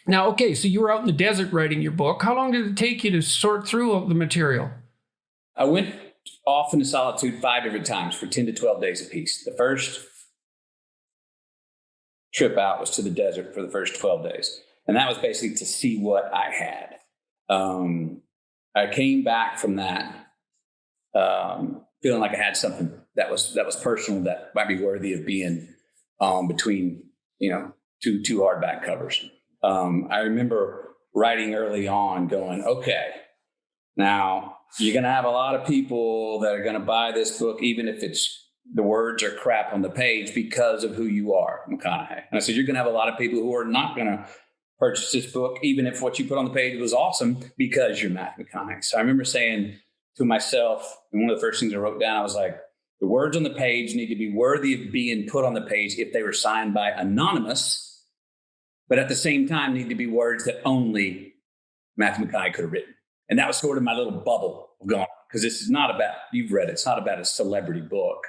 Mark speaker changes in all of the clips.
Speaker 1: Now, okay, so you were out in the desert writing your book. How long did it take you to sort through all the material?
Speaker 2: I went off into solitude 5 different times for 10 to 12 days apiece. The first trip out was to the desert for the first 12 days. And that was basically to see what I had. I came back from that feeling like I had something that was personal, that might be worthy of being between, two hardback covers. I remember writing early on going, okay, now you're going to have a lot of people that are going to buy this book, even if the words are crap on the page, because of who you are, McConaughey. And I said, you're going to have a lot of people who are not going to purchase this book, even if what you put on the page was awesome, because you're Matthew McConaughey. So I remember saying to myself, and one of the first things I wrote down, I was like, the words on the page need to be worthy of being put on the page if they were signed by anonymous, but at the same time need to be words that only Matthew McConaughey could have written. And that was sort of my little bubble of going, because this is not about, you've read it, it's not about a celebrity book.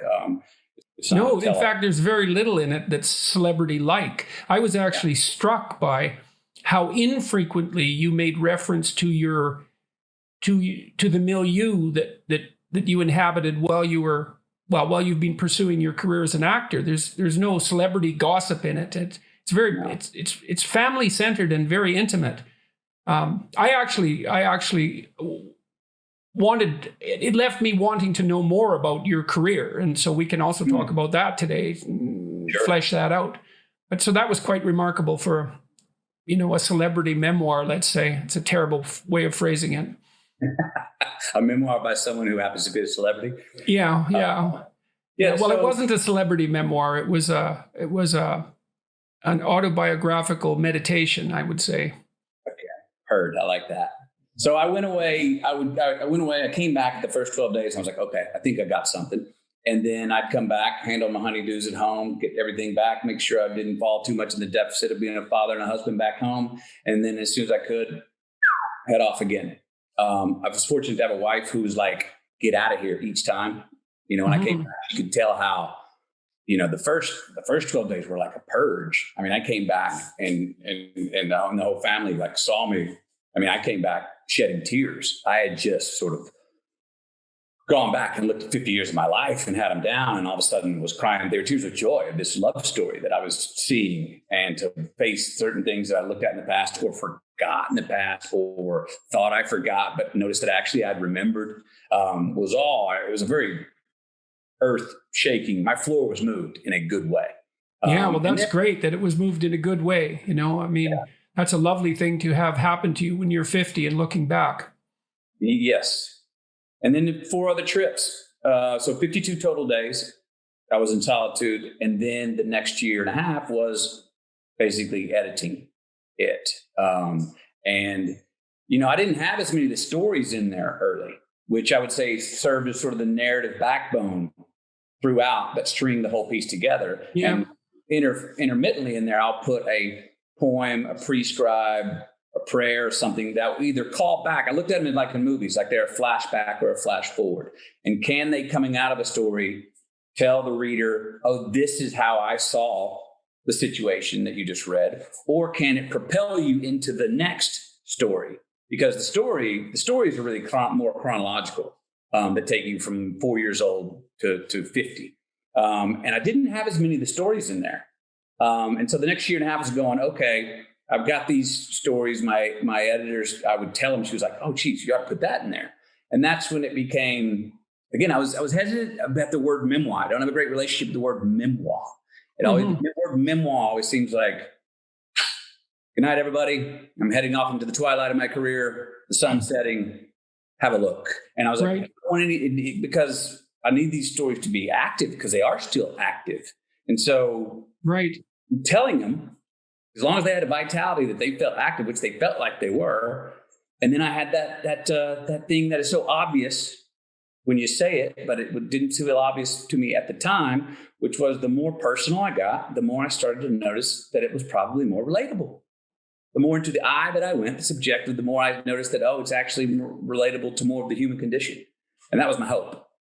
Speaker 1: No, in fact, there's very little in it that's celebrity-like. I was actually struck by how infrequently you made reference to the milieu that you inhabited while you've been pursuing your career as an actor. There's no celebrity gossip in it. It's family centered and very intimate. I actually wanted, it left me wanting to know more about your career, and so we can also talk about that today, flesh that out. But so that was quite remarkable for a celebrity memoir, let's say. It's a terrible way of phrasing it.
Speaker 2: A memoir by someone who happens to be a celebrity.
Speaker 1: Yeah. Well, it wasn't a celebrity memoir. It was an autobiographical meditation, I would say.
Speaker 2: Okay, heard. I like that. So I went away. I went away. I came back the first 12 days. And I was like, okay, I think I got something. And then I'd come back, handle my honeydews at home, get everything back, make sure I didn't fall too much in the deficit of being a father and a husband back home. And then as soon as I could, head off again. I was fortunate to have a wife who was like, get out of here each time. When I came back, you could tell how, the first 12 days were like a purge. I mean, I came back and the whole family like saw me. I mean, I came back shedding tears. I had just sort of gone back and looked at 50 years of my life and had them down, and all of a sudden was crying. They were tears of joy of this love story that I was seeing, and to face certain things that I looked at in the past or forgot in the past or thought I forgot, but noticed that actually I'd remembered, it was a very earth shaking. My floor was moved in a good way.
Speaker 1: Yeah, well, that's great that it was moved in a good way. That's a lovely thing to have happen to you when you're 50 and looking back.
Speaker 2: Yes. And then 4 other trips. So 52 total days. I was in solitude. And then the next year and a half was basically editing it. And I didn't have as many of the stories in there early, which I would say served as sort of the narrative backbone throughout that string the whole piece together.
Speaker 1: Yeah.
Speaker 2: And intermittently in there, I'll put a poem, a prescribe, a prayer, or something that will either call back. I looked at them like in movies, like they're a flashback or a flash forward. And can they, coming out of a story, tell the reader, oh, this is how I saw the situation that you just read? Or can it propel you into the next story? Because the stories are really more chronological, that take you from 4 years old to 50. And I didn't have as many of the stories in there. And so the next year and a half was going, okay, I've got these stories. My editors, I would tell them, she was like, oh, geez, you got to put that in there. And that's when it became, again, I was hesitant about the word memoir. I don't have a great relationship with the word memoir. The word memoir always seems like, good night, everybody. I'm heading off into the twilight of my career, the sun's setting, have a look. And I was like, because I need these stories to be active, because they are still active. And so telling them, as long as they had a vitality that they felt active, which they felt like they were. And then I had that thing that is so obvious when you say it, but it didn't feel obvious to me at the time, which was the more personal I got, the more I started to notice that it was probably more relatable. The more into the eye that I went, the subjective, the more I noticed that, it's actually more relatable to more of the human condition. And that was my hope.